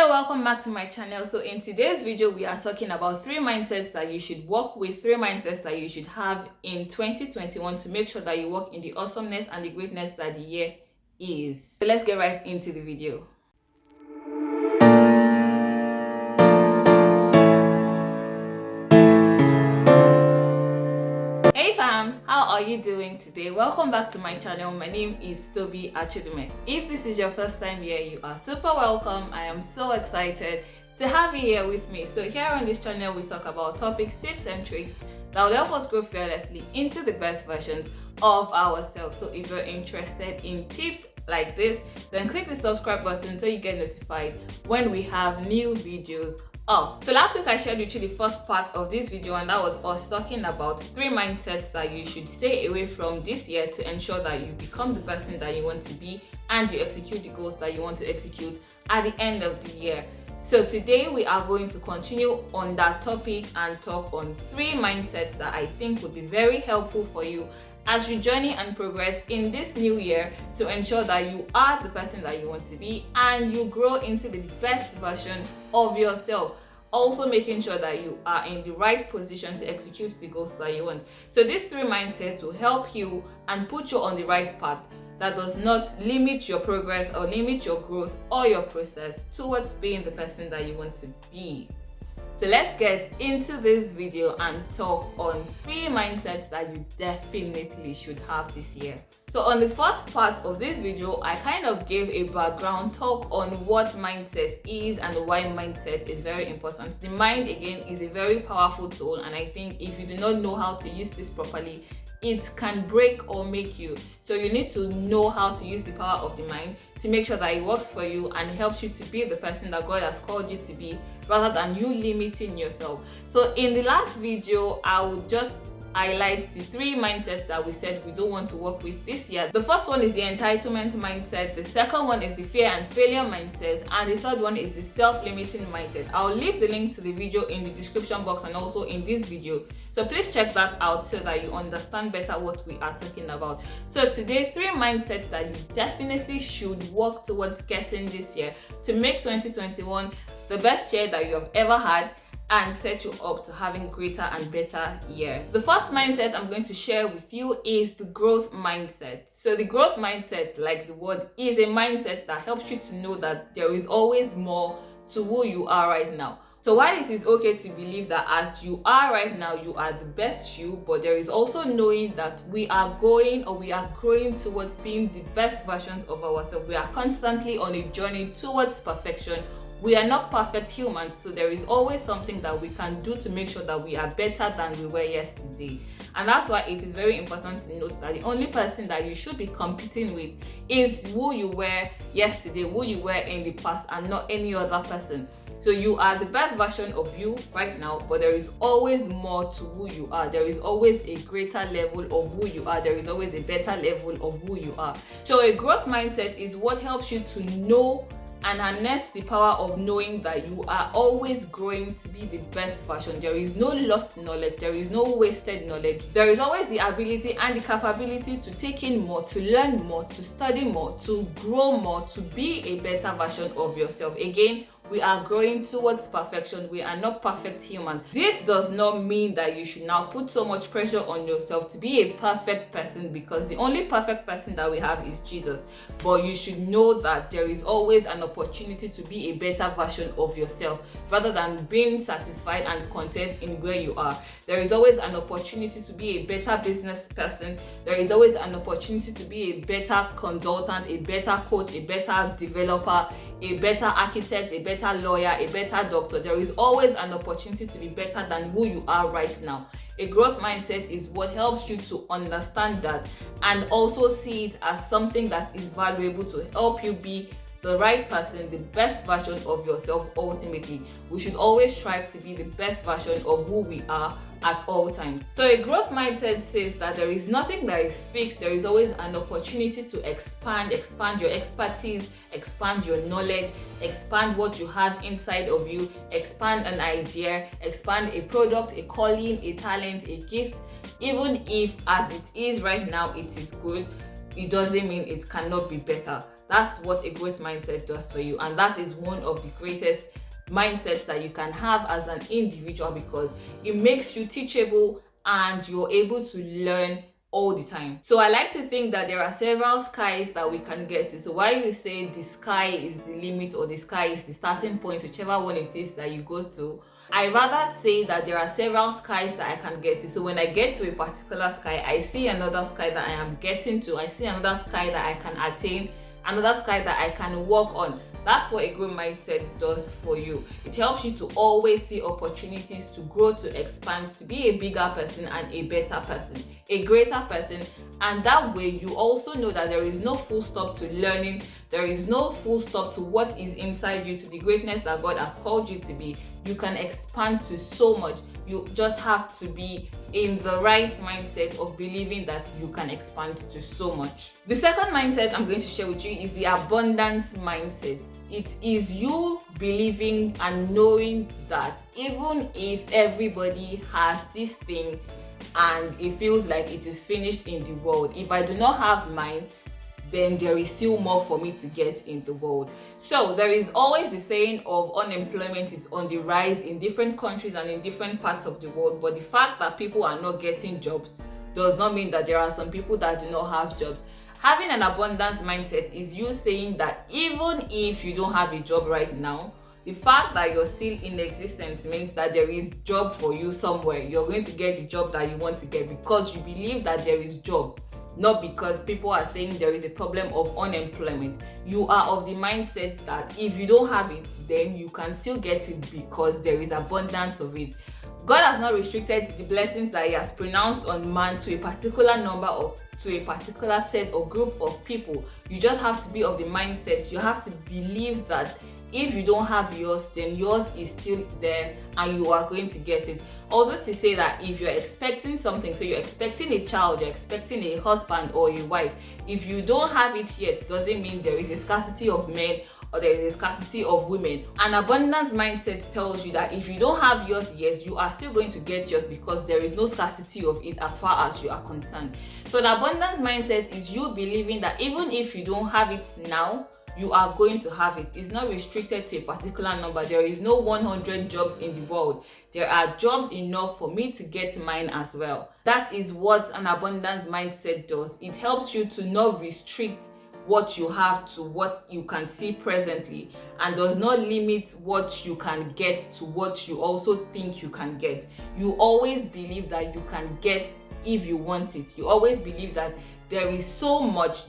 Hello, welcome back to my channel. So in today's video we are talking about 3 mindsets that you should work with, 3 mindsets that you should have in 2021 to make sure that you work in the awesomeness and the greatness that the year is. So let's get right into the video. Hey fam, how are you doing today? Welcome back to my channel. My name is Tobi Achudume. If this is your first time here, you are super welcome. I am so excited to have you here with me. So here on this channel we talk about topics, tips and tricks that will help us grow fearlessly into the best versions of ourselves. So if you're interested in tips like this, then click the subscribe button so you get notified when we have new videos. So last week I shared with you the first part of this video, and that was us talking about 3 mindsets that you should stay away from this year to ensure that you become the person that you want to be and you execute the goals that you want to execute at the end of the year. So today we are going to continue on that topic and talk on 3 mindsets that I think would be very helpful for you as you journey and progress in this new year to ensure that you are the person that you want to be and you grow into the best version of yourself. Also making sure that you are in the right position to execute the goals that you want. So these 3 mindsets will help you and put you on the right path that does not limit your progress or limit your growth or your process towards being the person that you want to be. So let's get into this video and talk on 3 mindsets that you definitely should have this year. So on the first part of this video, I kind of gave a background talk on what mindset is and why mindset is very important. The mind, again, is a very powerful tool, and I think if you do not know how to use this properly, it can break or make you. So you need to know how to use the power of the mind to make sure that it works for you and helps you to be the person that God has called you to be, rather than you limiting yourself. So in the last video, I will just highlight the 3 mindsets that we said we don't want to work with this year. The first one is the entitlement mindset, the second one is the fear and failure mindset, and the third one is the self-limiting mindset. I'll leave the link to the video in the description box and also in this video. So please check that out so that you understand better what we are talking about. So today, 3 mindsets that you definitely should work towards getting this year to make 2021 the best year that you have ever had and set you up to having greater and better years. The first mindset I'm going to share with you is the growth mindset. So the growth mindset, like the word, is a mindset that helps you to know that there is always more to who you are right now. So while it is okay to believe that as you are right now, you are the best you, but there is also knowing that we are growing towards being the best versions of ourselves. We are constantly on a journey towards perfection. We are not perfect humans, so there is always something that we can do to make sure that we are better than we were yesterday. And that's why it is very important to note that the only person that you should be competing with is who you were yesterday, who you were in the past, and not any other person. So you are the best version of you right now, but there is always more to who you are. There is always a greater level of who you are. There is always a better level of who you are. So a growth mindset is what helps you to know and harness the power of knowing that you are always growing to be the best version. There is no lost knowledge, there is no wasted knowledge. There is always the ability and the capability to take in more, to learn more, to study more, to grow more, to be a better version of yourself. Again, we are growing towards perfection. We are not perfect humans. This does not mean that you should now put so much pressure on yourself to be a perfect person, because the only perfect person that we have is Jesus. But you should know that there is always an opportunity to be a better version of yourself, rather than being satisfied and content in where you are. There is always an opportunity to be a better business person. There is always an opportunity to be a better consultant, a better coach, a better developer, a better architect, a better lawyer, a better doctor. There is always an opportunity to be better than who you are right now. A growth mindset is what helps you to understand that and also see it as something that is valuable to help you be the right person, the best version of yourself. Ultimately, we should always strive to be the best version of who we are at all times. So a growth mindset says that there is nothing that is fixed. There is always an opportunity to expand your expertise, expand your knowledge, expand what you have inside of you, expand an idea, expand a product, a calling, a talent, a gift. Even if as it is right now it is good, it doesn't mean it cannot be better. That's what a growth mindset does for you, and that is one of the greatest mindsets that you can have as an individual, because it makes you teachable and you're able to learn all the time. So I like to think that there are several skies that we can get to. So while you say the sky is the limit or the sky is the starting point, whichever one it is that you go to, I rather say that there are several skies that I can get to. So when I get to a particular sky, I see another sky that I am getting to. I see another sky that I can attain, another sky that I can work on. That's what a growth mindset does for you. It helps you to always see opportunities to grow, to expand, to be a bigger person and a better person, a greater person. And that way you also know that there is no full stop to learning. There is no full stop to what is inside you, to the greatness that God has called you to be. You can expand to so much. You just have to be in the right mindset of believing that you can expand to so much. The second mindset I'm going to share with you is the abundance mindset. It is you believing and knowing that even if everybody has this thing and it feels like it is finished in the world, if I do not have mine, then there is still more for me to get in the world. So there is always the saying of unemployment is on the rise in different countries and in different parts of the world, but the fact that people are not getting jobs does not mean that there are some people that do not have jobs. Having an abundance mindset is you saying that even if you don't have a job right now, the fact that you're still in existence means that there is job for you somewhere. You're going to get the job that you want to get because you believe that there is job, not because people are saying there is a problem of unemployment. You are of the mindset that if you don't have it, then you can still get it because there is abundance of it. God has not restricted the blessings that He has pronounced on man to a particular number or to a particular set or group of people. You just have to be of the mindset. You have to believe that if you don't have yours, then yours is still there and you are going to get it. Also to say that if you're expecting something, so you're expecting a child, you're expecting a husband or a wife, if you don't have it yet, doesn't mean there is a scarcity of men or there is a scarcity of women. An abundance mindset tells you that if you don't have yours yet, you are still going to get yours because there is no scarcity of it as far as you are concerned. So the abundance mindset is you believing that even if you don't have it now, you are going to have it. It's not restricted to a particular number. There is no 100 jobs in the world. There are jobs enough for me to get mine as well. That is what an abundance mindset does. It helps you to not restrict what you have to what you can see presently, and does not limit what you can get to what you also think you can get. You always believe that you can get if you want it. You always believe that there is so much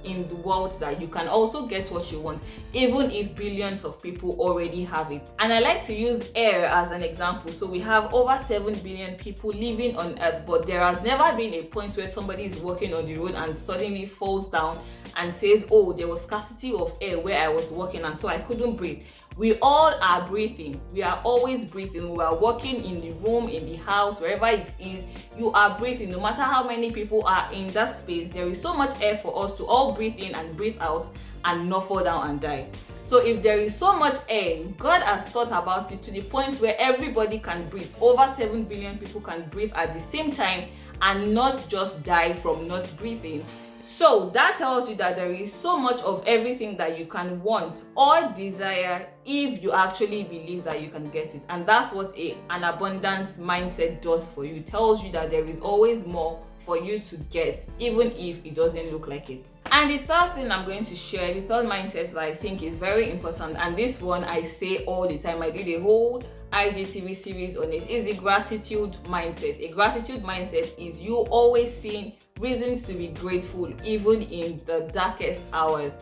in the world that you can also get what you want, even if billions of people already have it. And I like to use air as an example. So we have over 7 billion people living on earth, but there has never been a point where somebody is walking on the road and suddenly falls down and says, oh, there was scarcity of air where I was walking and so I couldn't breathe. We all are breathing. We are always breathing. We are walking in the room, in the house, wherever it is. You are breathing. No matter how many people are in that space, there is so much air for us to all breathe in and breathe out and not fall down and die. So if there is so much air, God has thought about it to the point where everybody can breathe. Over 7 billion people can breathe at the same time and not just die from not breathing. So that tells you that there is so much of everything that you can want or desire if you actually believe that you can get it. And that's what an abundance mindset does for you. It tells you that there is always more for you to get, even if it doesn't look like it. And the third thing I'm going to share, the third mindset that I think is very important, and this one I say all the time, I did a whole IGTV series on it, is the gratitude mindset. A gratitude mindset is you always seeing reasons to be grateful even in the darkest hours.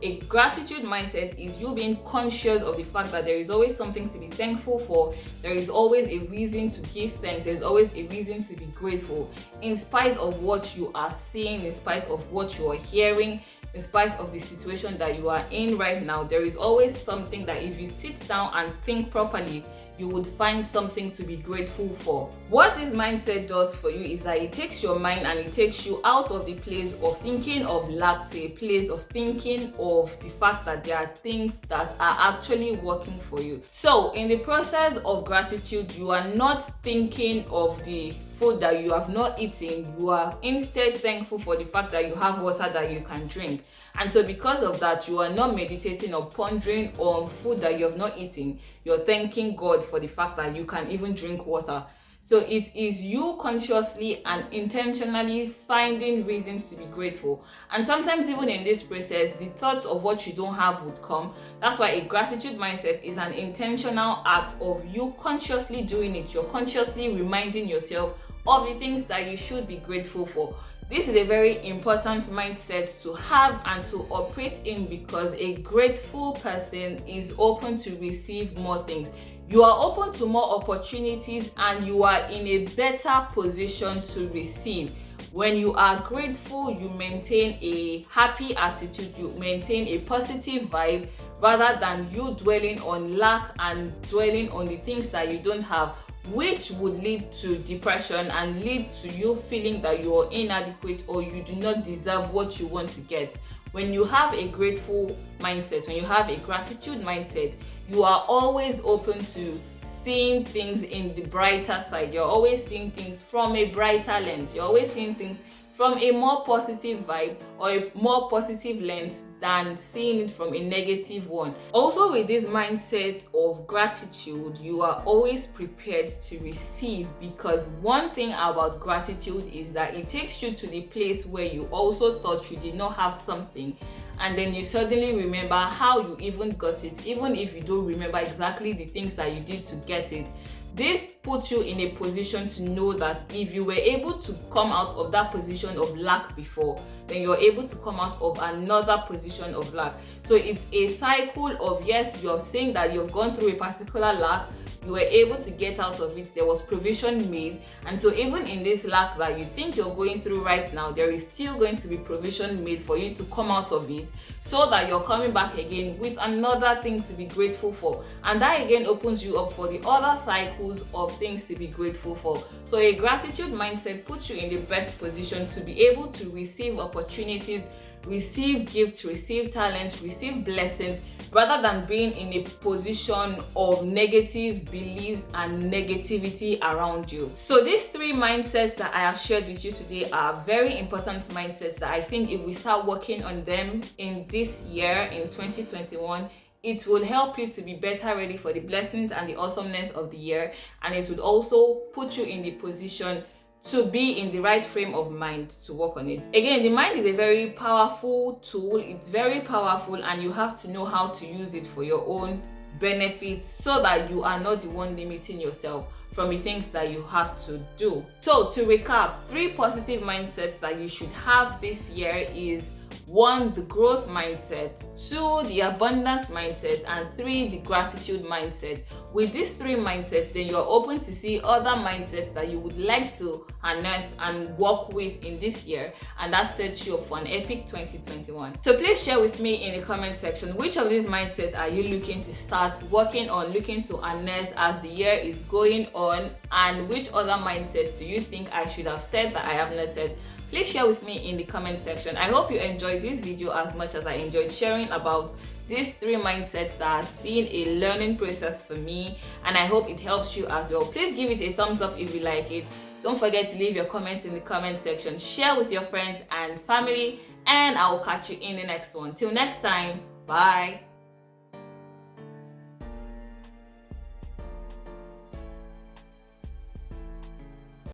A gratitude mindset is you being conscious of the fact that there is always something to be thankful for. There is always a reason to give thanks. There is always a reason to be grateful in spite of what you are seeing, in spite of what you are hearing, in spite of the situation that you are in right now. There is always something that if you sit down and think properly, you would find something to be grateful for. What this mindset does for you is that it takes your mind and it takes you out of the place of thinking of lack to a place of thinking of the fact that there are things that are actually working for you. So in the process of gratitude, you are not thinking of the food that you have not eaten, you are instead thankful for the fact that you have water that you can drink. And so because of that, you are not meditating or pondering on food that you have not eaten. You're thanking God for the fact that you can even drink water. So it is you consciously and intentionally finding reasons to be grateful. And sometimes even in this process, the thoughts of what you don't have would come. That's why a gratitude mindset is an intentional act of you consciously doing it. You're consciously reminding yourself of the things that you should be grateful for. This is a very important mindset to have and to operate in, because a grateful person is open to receive more things. You are open to more opportunities and you are in a better position to receive. When you are grateful, you maintain a happy attitude, you maintain a positive vibe, rather than you dwelling on lack and dwelling on the things that you don't have, which would lead to depression and lead to you feeling that you are inadequate or you do not deserve what you want to get. When you have a grateful mindset, when you have a gratitude mindset, you are always open to seeing things in the brighter side. You're always seeing things from a brighter lens. You're always seeing things from a more positive vibe or a more positive lens than seeing it from a negative one. Also, with this mindset of gratitude, you are always prepared to receive, because one thing about gratitude is that it takes you to the place where you also thought you did not have something, and then you suddenly remember how you even got it, even if you don't remember exactly the things that you did to get it. This puts you in a position to know that if you were able to come out of that position of lack before, then you're able to come out of another position of lack. So it's a cycle of, yes, you're saying that you've gone through a particular lack, you were able to get out of it, there was provision made, and so even in this lack that you think you're going through right now, there is still going to be provision made for you to come out of it, so that you're coming back again with another thing to be grateful for. And that again opens you up for the other cycles of things to be grateful for. So a gratitude mindset puts you in the best position to be able to receive opportunities, receive gifts, receive talents, receive blessings, rather than being in a position of negative beliefs and negativity around you. So these three mindsets that I have shared with you today are very important mindsets that I think if we start working on them in this year, in 2021, it will help you to be better ready for the blessings and the awesomeness of the year, and it would also put you in the position to be in the right frame of mind to work on it. Again, the mind is a very powerful tool. It's very powerful, and you have to know how to use it for your own benefit, so that you are not the one limiting yourself from the things that you have to do. So to recap, 3 positive mindsets that you should have this year is 1, the growth mindset, 2, the abundance mindset, and 3, the gratitude mindset. With these 3 mindsets, then you're open to see other mindsets that you would like to harness and work with in this year, and that sets you up for an epic 2021. So please share with me in the comment section, which of these mindsets are you looking to start working on, looking to harness as the year is going on, and which other mindsets do you think I should have said that I have not said? Please share with me in the comment section. I hope you enjoyed this video as much as I enjoyed sharing about these 3 mindsets that has been a learning process for me, and I hope it helps you as well. Please give it a thumbs up if you like it. Don't forget to leave your comments in the comment section, share with your friends and family, and I will catch you in the next one. Till next time, bye.